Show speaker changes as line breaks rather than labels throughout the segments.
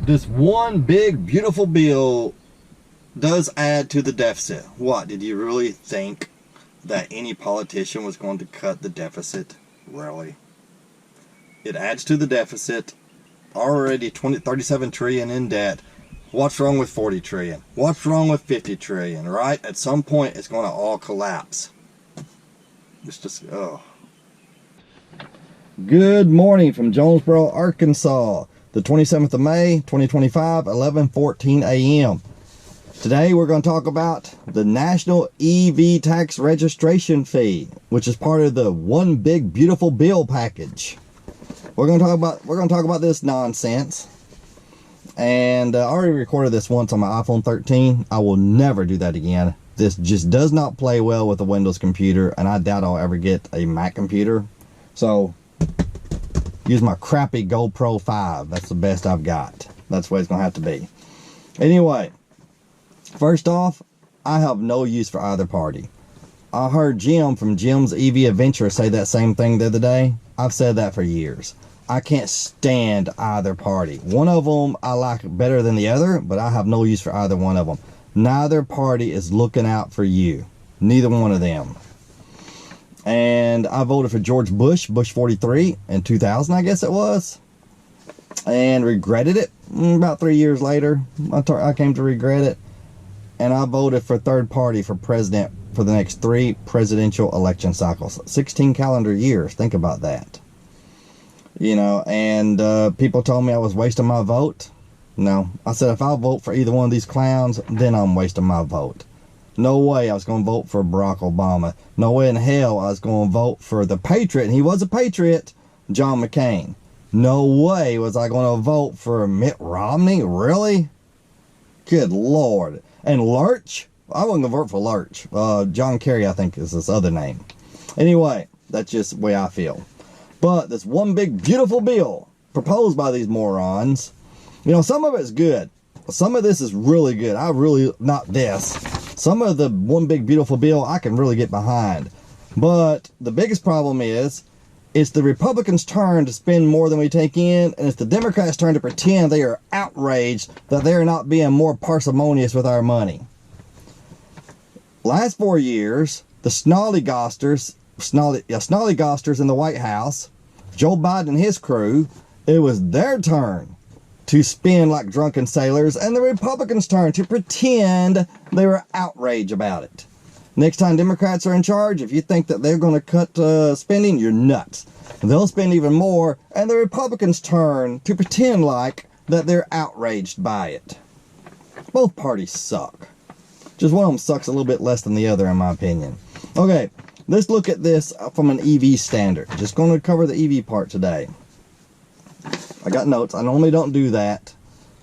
This one big, beautiful bill does add to the deficit. What, did you really think that any politician was going to cut the deficit? Really? It adds to the deficit. Already 37 trillion in debt. What's wrong with 40 trillion? What's wrong with 50 trillion, right? At some point, it's going to all collapse. It's just, oh. Good morning from Jonesboro, Arkansas. The 27th of May, 2025, 11:14 a.m. Today we're going to talk about the National EV Tax Registration Fee, which is part of the One Big Beautiful Bill package. We're going to talk about this nonsense. And I already recorded this once on my iPhone 13. I will never do that again. This just does not play well with a Windows computer, and I doubt I'll ever get a Mac computer. So use my crappy GoPro 5. That's the best I've got. That's what it's going to have to be. Anyway, first off, I have no use for either party. I heard Jim from Jim's EV Adventure say that same thing the other day. I've said that for years. I can't stand either party. One of them I like better than the other, but I have no use for either one of them. Neither party is looking out for you. Neither one of them. And I voted for George Bush 43 in 2000, I guess it was, and regretted it. About 3 years later, I came to regret it, and I voted for third party for president for the next 3 presidential election cycles. 16 calendar years, think about that. You know, and people told me I was wasting my vote. No, I said if I vote for either one of these clowns, then I'm wasting my vote. No way I was going to vote for Barack Obama. No way in hell I was going to vote for the patriot, and he was a patriot, John McCain. No way was I going to vote for Mitt Romney. Really? Good Lord. And Lurch? I wasn't going to vote for Lurch. John Kerry, I think, is his other name. Anyway, that's just the way I feel. But this one big beautiful bill proposed by these morons, you know, some of it's good. Some of this is really good. Not this. Some of the one big beautiful bill I can really get behind. But the biggest problem is, it's the Republicans' turn to spend more than we take in, and it's the Democrats' turn to pretend they are outraged that they are not being more parsimonious with our money. Last 4 years, the snollygosters in the White House, Joe Biden and his crew, it was their turn to spend like drunken sailors, and the Republicans' turn to pretend they were outraged about it. Next time Democrats are in charge, if you think that they're going to cut spending, you're nuts. They'll spend even more, and the Republicans' turn to pretend like that they're outraged by it. Both parties suck. Just one of them sucks a little bit less than the other, in my opinion. Okay, let's look at this from an EV standard. Just going to cover the EV part today. I got notes. I normally don't do that.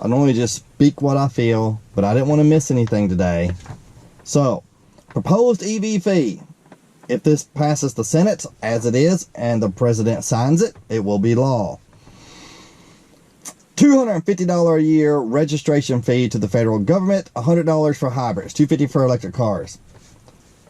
I normally just speak what I feel, but I didn't want to miss anything today. So, proposed EV fee. If this passes the Senate, as it is, and the president signs it, it will be law. $250 a year registration fee to the federal government, $100 for hybrids, $250 for electric cars.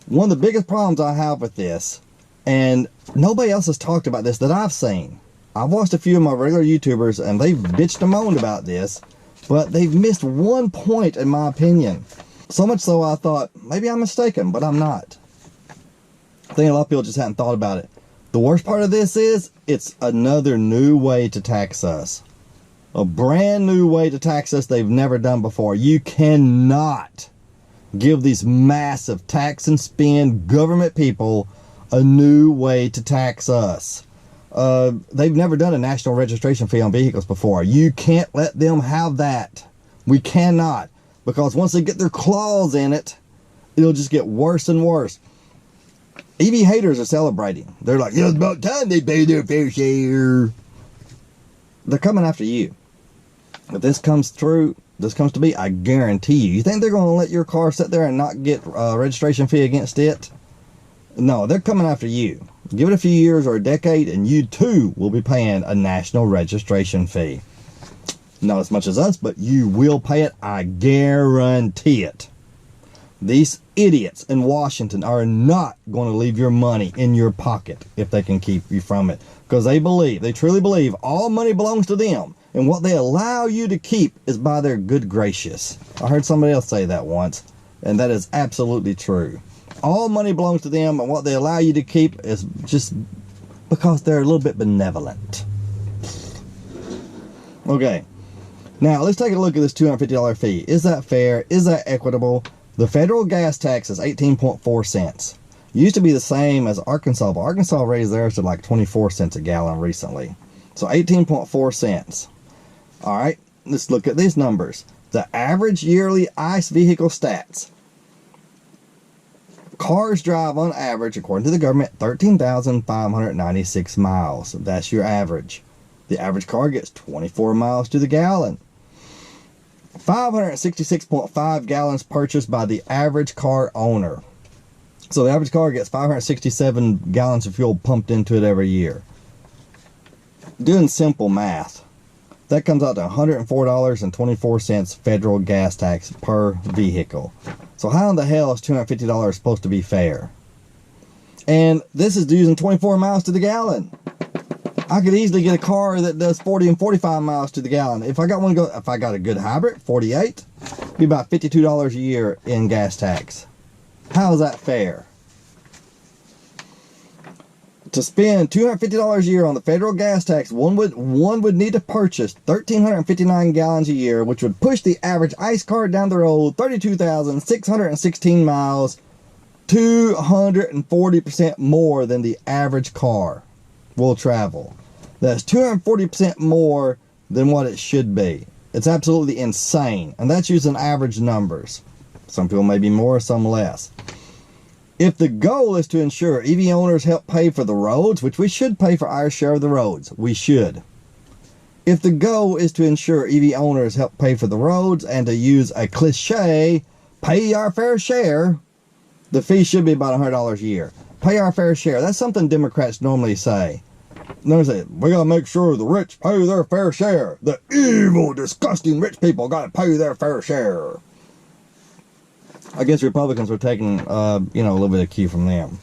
One of the biggest problems I have with this, and nobody else has talked about this that I've seen. I've watched a few of my regular YouTubers, and they've bitched and moaned about this, but they've missed one point in my opinion. So much so I thought, maybe I'm mistaken, but I'm not. I think a lot of people just hadn't thought about it. The worst part of this is, it's another new way to tax us. A brand new way to tax us they've never done before. You cannot give these massive tax and spend government people a new way to tax us. They've never done a national registration fee on vehicles before. You can't let them have that. We cannot. Because once they get their claws in it, it'll just get worse and worse. EV haters are celebrating. They're like, yeah, it's about time they pay their fair share. They're coming after you. If this comes through, this comes to be, I guarantee you. You think they're going to let your car sit there and not get a registration fee against it? No, they're coming after you. Give it a few years or a decade, and you too will be paying a national registration fee. Not as much as us, but you will pay it. I guarantee it. These idiots in Washington are not going to leave your money in your pocket if they can keep you from it. Because they truly believe all money belongs to them. and what they allow you to keep is by their good gracious. I heard somebody else say that once, and that is absolutely true. All money belongs to them, and what they allow you to keep is just because they're a little bit benevolent. Okay, now let's take a look at this $250 fee. Is that fair? Is that equitable? The federal gas tax is 18.4 cents. Used to be the same as Arkansas, but Arkansas raised theirs to like 24 cents a gallon recently. So 18.4 cents. All right, let's look at these numbers. The average yearly ICE vehicle stats. Cars drive on average, according to the government, 13,596 miles. That's your average. The average car gets 24 miles to the gallon. 566.5 gallons purchased by the average car owner. So the average car gets 567 gallons of fuel pumped into it every year. Doing simple math, that comes out to $104.24 federal gas tax per vehicle. So how in the hell is $250 supposed to be fair? And this is using 24 miles to the gallon. I could easily get a car that does 40 and 45 miles to the gallon. If I got a good hybrid, 48, it'd be about $52 a year in gas tax. How is that fair? To spend $250 a year on the federal gas tax, one would need to purchase 1,359 gallons a year, which would push the average ICE car down the road 32,616 miles, 240% more than the average car will travel. That's 240% more than what it should be. It's absolutely insane, and that's using average numbers. Some people may be more, some less. If the goal is to ensure EV owners help pay for the roads, which we should pay for our share of the roads, we should. If the goal is to ensure EV owners help pay for the roads and to use a cliche, pay our fair share, the fee should be about $100 a year. Pay our fair share. That's something Democrats normally say. They say, we gotta make sure the rich pay their fair share. The evil, disgusting rich people gotta pay their fair share. I guess Republicans are taking, a little bit of cue from them.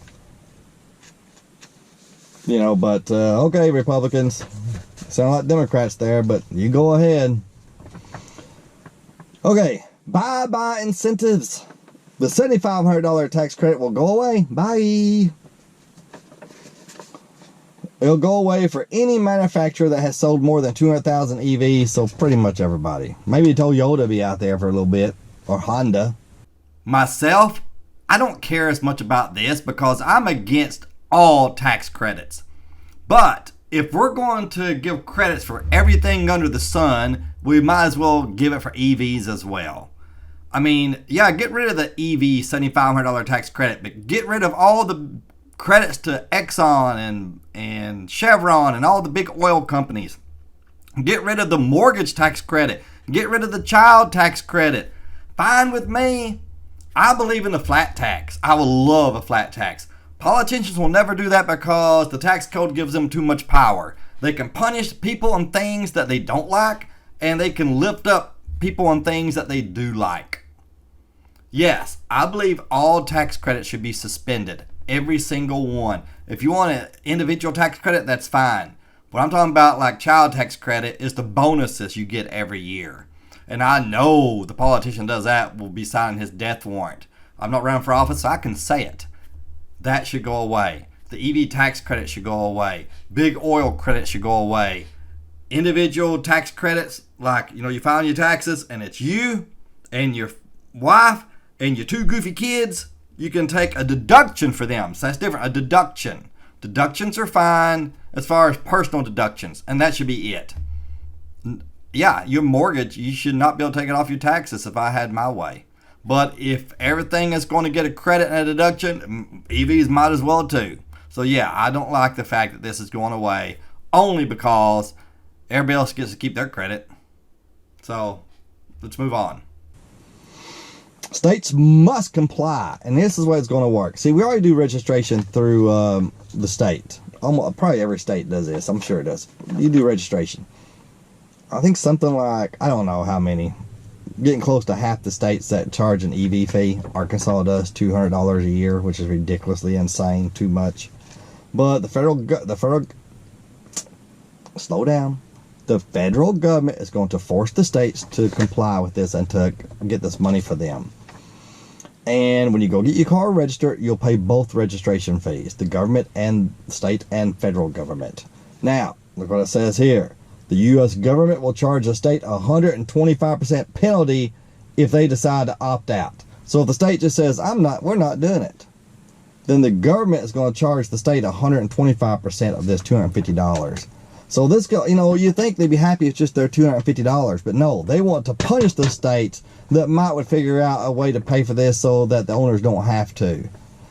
Okay, Republicans. Sound like Democrats there, but you go ahead. Okay, bye-bye incentives. The $7,500 tax credit will go away. Bye. It'll go away for any manufacturer that has sold more than 200,000 EVs, so pretty much everybody. Maybe Toyota will be out there for a little bit, or Honda.
Myself, I don't care as much about this because I'm against all tax credits. But if we're going to give credits for everything under the sun, we might as well give it for EVs as well. I mean, yeah, get rid of the EV $7,500 tax credit, but get rid of all the credits to Exxon and Chevron and all the big oil companies. Get rid of the mortgage tax credit. Get rid of the child tax credit. Fine with me. I believe in the flat tax. I would love a flat tax. Politicians will never do that because the tax code gives them too much power. They can punish people on things that they don't like, and they can lift up people on things that they do like. Yes, I believe all tax credits should be suspended. Every single one. If you want an individual tax credit, that's fine. What I'm talking about, like child tax credit, is the bonuses you get every year. And I know the politician does that will be signing his death warrant. I'm not running for office, so I can say it. That should go away. The EV tax credit should go away. Big oil credit should go away. Individual tax credits, like, you file your taxes and it's you and your wife and your two goofy kids, you can take a deduction for them. So that's different, a deduction. Deductions are fine as far as personal deductions, and that should be it. Yeah, your mortgage, you should not be able to take it off your taxes if I had my way. But if everything is going to get a credit and a deduction, EVs might as well too. So yeah, I don't like the fact that this is going away only because everybody else gets to keep their credit. So let's move on.
States must comply, and this is the way it's going to work. See, we already do registration through the state. Probably every state does this. I'm sure it does. You do registration. I think something like, I don't know how many, getting close to half the states that charge an EV fee. Arkansas does $200 a year, which is ridiculously insane, too much. But the federal, slow down. the federal government is going to force the states to comply with this and to get this money for them. And when you go get your car registered, you'll pay both registration fees, the government and state and federal government. Now, look what it says here. The U.S. government will charge the state 125% penalty if they decide to opt out. So if the state just says, we're not doing it, then the government is going to charge the state 125% of this $250. So this, you think they'd be happy if it's just their $250, but no, they want to punish the states that would figure out a way to pay for this so that the owners don't have to.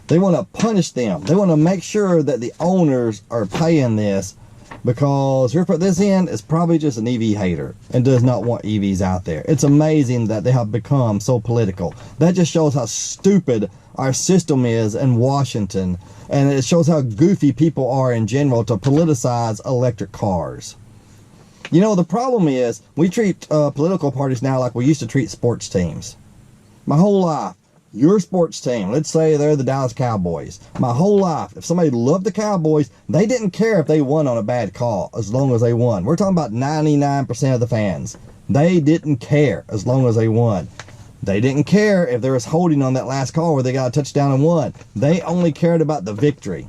They want to punish them. They want to make sure that the owners are paying this, because whoever put this in is probably just an EV hater and does not want EVs out there. It's amazing that they have become so political. That just shows how stupid our system is in Washington, and it shows how goofy people are in general to politicize electric cars. The problem is we treat political parties now like we used to treat sports teams. My whole life, your sports team, let's say they're the Dallas Cowboys. My whole life, if somebody loved the Cowboys, they didn't care if they won on a bad call as long as they won. We're talking about 99% of the fans. They didn't care as long as they won. They didn't care if there was holding on that last call where they got a touchdown and won. They only cared about the victory.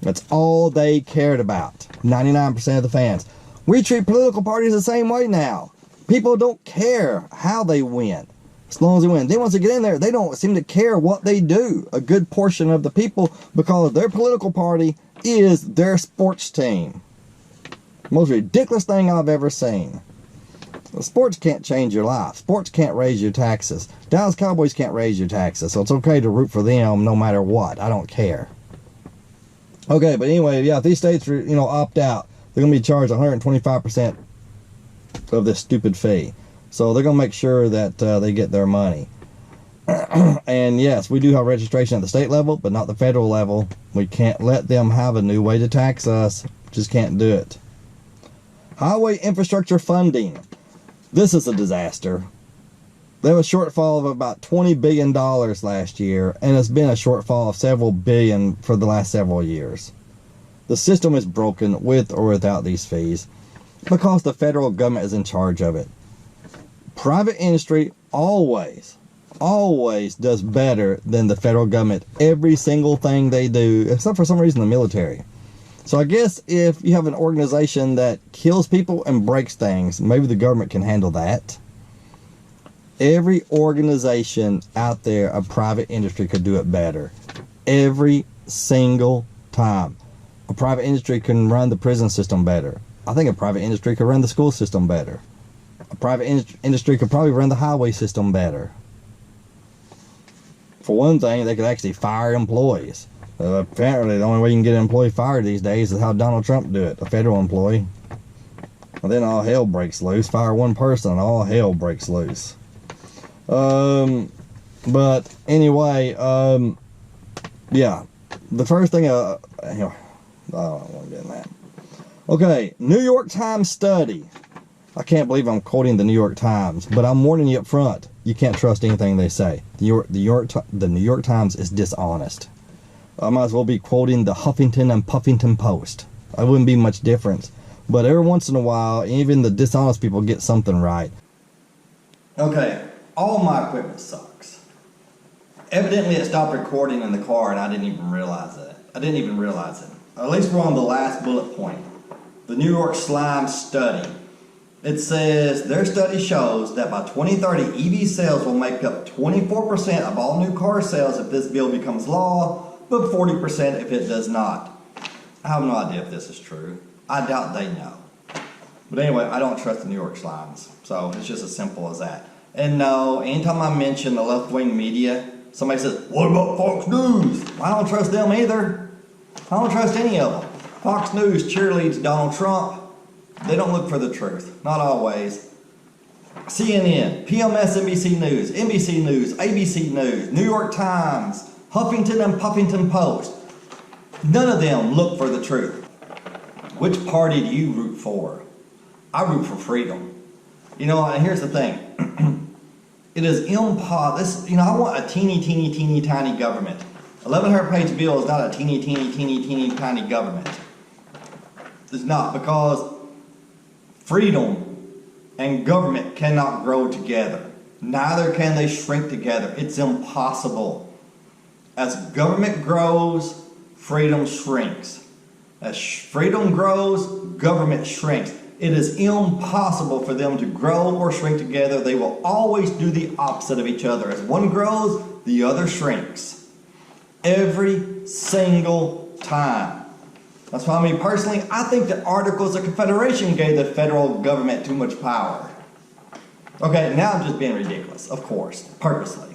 That's all they cared about. 99% of the fans. We treat political parties the same way now. People don't care how they win, as long as they win. Then once they get in there, they don't seem to care what they do, a good portion of the people, because their political party is their sports team. Most ridiculous thing I've ever seen. Sports can't change your life. Sports can't raise your taxes. Dallas Cowboys can't raise your taxes, so it's okay to root for them no matter what. I don't care. Okay, but anyway, yeah, if these states opt out, they're going to be charged 125% of this stupid fee. So they're going to make sure that they get their money. And yes, we do have registration at the state level, but not the federal level. We can't let them have a new way to tax us. Just can't do it. Highway infrastructure funding. This is a disaster. There was a shortfall of about $20 billion last year, and it's been a shortfall of several billion for the last several years. The system is broken with or without these fees because the federal government is in charge of it. Private industry always does better than the federal government. Every single thing they do, except for some reason the military. So I guess if you have an organization that kills people and breaks things, maybe the government can handle that. Every organization out there, a private industry, could do it better. Every single time. A private industry can run the prison system better. I think a private industry could run the school system better. A private industry could probably run the highway system better. For one thing, they could actually fire employees. Apparently, the only way you can get an employee fired these days is how Donald Trump do it, a federal employee. And then all hell breaks loose. Fire one person and all hell breaks loose. But anyway, yeah. The first thing, I don't want to get in that. Okay, New York Times study. I can't believe I'm quoting the New York Times, but I'm warning you up front. You can't trust anything they say. The New York Times is dishonest. I might as well be quoting the Huffington and Puffington Post. I wouldn't be much difference. But every once in a while, even the dishonest people get something right. Okay, all my equipment sucks. Evidently, it stopped recording in the car and I didn't even realize it. At least we're on the last bullet point. The New York Slime Study. It says their study shows that by 2030, EV sales will make up 24% of all new car sales if this bill becomes law, but 40% if it does not. I have no idea if this is true. I doubt they know. But anyway, I don't trust the New York Slimes. So it's just as simple as that. And no, anytime I mention the left-wing media, somebody says, what about Fox News? I don't trust them either. I don't trust any of them. Fox News cheerleads Donald Trump. They don't look for the truth. Not always. CNN, PMS NBC News, NBC News, ABC News, New York Times, Huffington and Puffington Post. None of them look for the truth. Which party do you root for? I root for freedom. And here's the thing. It is impossible. I want a teeny tiny government. 1,100 page bill is not a teeny tiny government. It's not, because Freedom and government cannot grow together. Neither can they shrink together. It's impossible. As government grows, freedom shrinks. As freedom grows, government shrinks. It is impossible for them to grow or shrink together. They will always do the opposite of each other. As one grows, the other shrinks. Every single time. That's why, personally, I think the Articles of Confederation gave the federal government too much power. Okay, now I'm just being ridiculous, of course, purposely.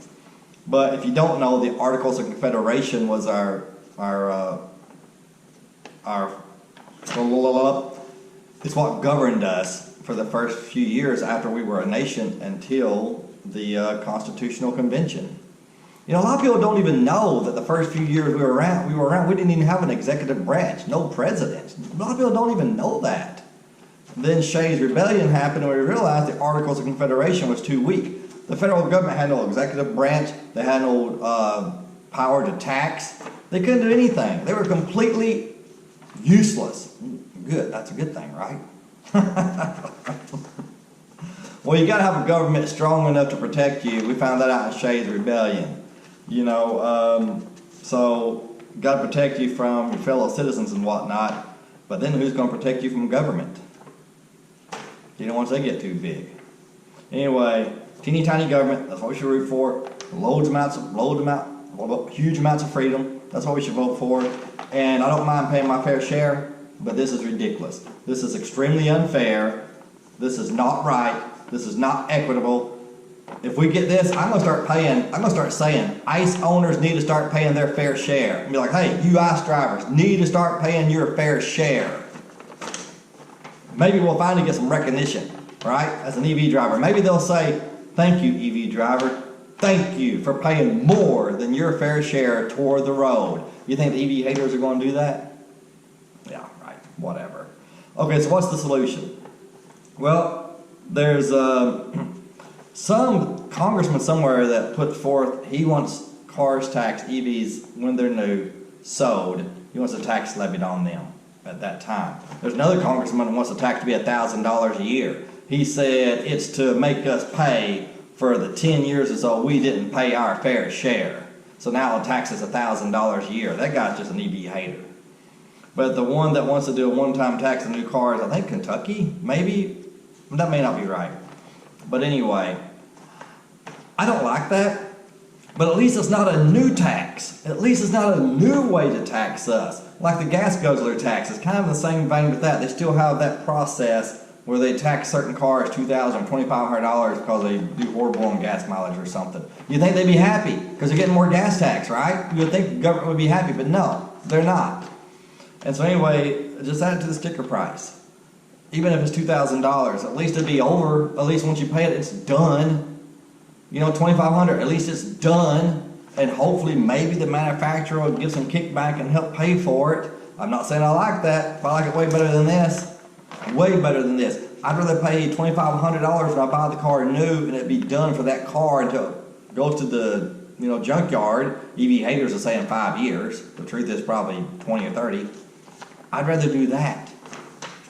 But if you don't know, the Articles of Confederation was it's what governed us for the first few years after we were a nation until the Constitutional Convention. You know, a lot of people don't even know that the first few years we were around, we didn't even have an executive branch, no president. A lot of people don't even know that. Then Shays' Rebellion happened and we realized the Articles of Confederation was too weak. The federal government had no executive branch, they had no power to tax, they couldn't do anything. They were completely useless. Good, that's a good thing, right? Well, you got to have a government strong enough to protect you. We found that out in Shays' Rebellion. You know, so got to protect you from your fellow citizens and whatnot. But then who's going to protect you from government? You know, once they get too big. Anyway, teeny tiny government. That's what we should root for. Huge amounts of freedom. That's what we should vote for. And I don't mind paying my fair share, but this is ridiculous. This is extremely unfair. This is not right. This is not equitable. If we get this, I'm going to start saying ICE owners need to start paying their fair share. And be like, hey, you ICE drivers need to start paying your fair share. Maybe we'll finally get some recognition, right? As an EV driver. Maybe they'll say, thank you, EV driver. Thank you for paying more than your fair share toward the road. You think the EV haters are going to do that? Yeah, right. Whatever. Okay, so what's the solution? Well, there's some congressman somewhere that put forth, he wants cars taxed, EVs, when they're new, sold. He wants a tax levied on them at that time. There's another congressman who wants the tax to be $1,000 a year. He said it's to make us pay for the 10 years or so we didn't pay our fair share. So now the tax is $1,000 a year. That guy's just an EV hater. But the one that wants to do a one-time tax on new cars, I think Kentucky, maybe, that may not be right. But anyway, I don't like that. But at least it's not a new tax. At least it's not a new way to tax us. Like the gas guzzler tax, it's kind of the same vein with that. They still have that process where they tax certain cars $2,000 or $2,500 because they do horrible on gas mileage or something. You'd think they'd be happy because they're getting more gas tax, right? You would think the government would be happy, but no, they're not. And so anyway, just add it to the sticker price. Even if it's $2,000, at least it'd be over. At least once you pay it, it's done. You know, $2,500, at least it's done. And hopefully maybe the manufacturer will give some kickback and help pay for it. I'm not saying I like that, but I like it way better than this. Way better than this. I'd rather pay $2,500 when I buy the car new and it be done for that car until it goes to the junkyard. EV haters are saying 5 years. The truth is probably 20 or 30. I'd rather do that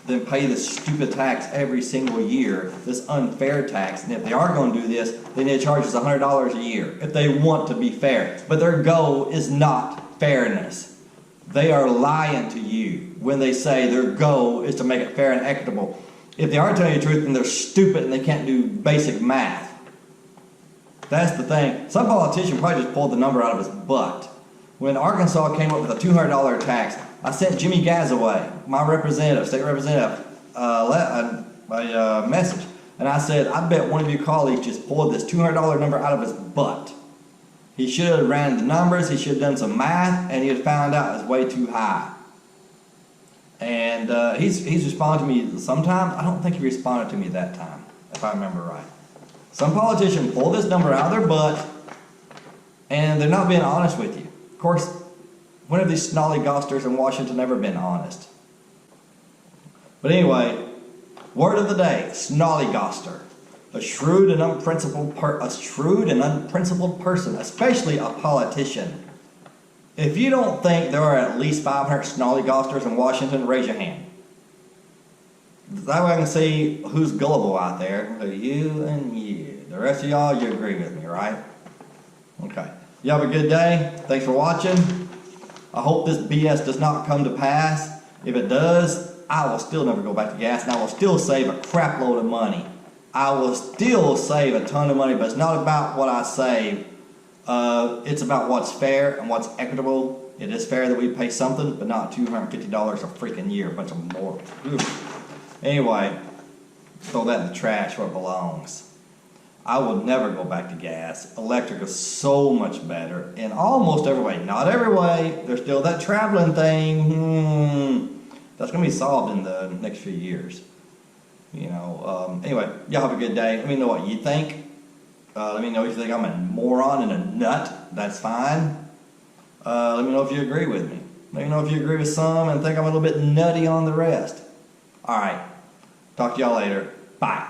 than pay this stupid tax every single year, this unfair tax. And if they are going to do this, they need to charge us $100 a year if they want to be fair. But their goal is not fairness. They are lying to you when they say their goal is to make it fair and equitable. If they are telling you the truth, then they're stupid and they can't do basic math. That's the thing. Some politician probably just pulled the number out of his butt. When Arkansas came up with a $200 tax, I sent Jimmy Gazaway, my representative, state representative, a message. And I said, I bet one of your colleagues just pulled this $200 number out of his butt. He should have ran the numbers, he should have done some math, and he had found out it was way too high. And he's responded to me sometimes. I don't think he responded to me that time, if I remember right. Some politician pulled this number out of their butt, and they're not being honest with you. Of course, when have these snollygosters in Washington ever been honest? But anyway, word of the day, snollygoster. A shrewd and unprincipled person, especially a politician. If you don't think there are at least 500 snollygosters in Washington, raise your hand. That way I can see who's gullible out there. You and you. The rest of y'all, you agree with me, right? Okay. You have a good day. Thanks for watching. I hope this BS does not come to pass. If it does, I will still never go back to gas, and I will still save a crap load of money. I will still save a ton of money, but it's not about what I save. It's about what's fair and what's equitable. It is fair that we pay something, but not $250 a freaking year, a bunch of more. Anyway, throw that in the trash where it belongs. I will never go back to gas. Electric is so much better in almost every way. Not every way. There's still that traveling thing. That's going to be solved in the next few years. You know, anyway, y'all have a good day. Let me know what you think. Let me know if you think I'm a moron and a nut. That's fine. Let me know if you agree with me. Let me know if you agree with some and think I'm a little bit nutty on the rest. Alright. Talk to y'all later. Bye.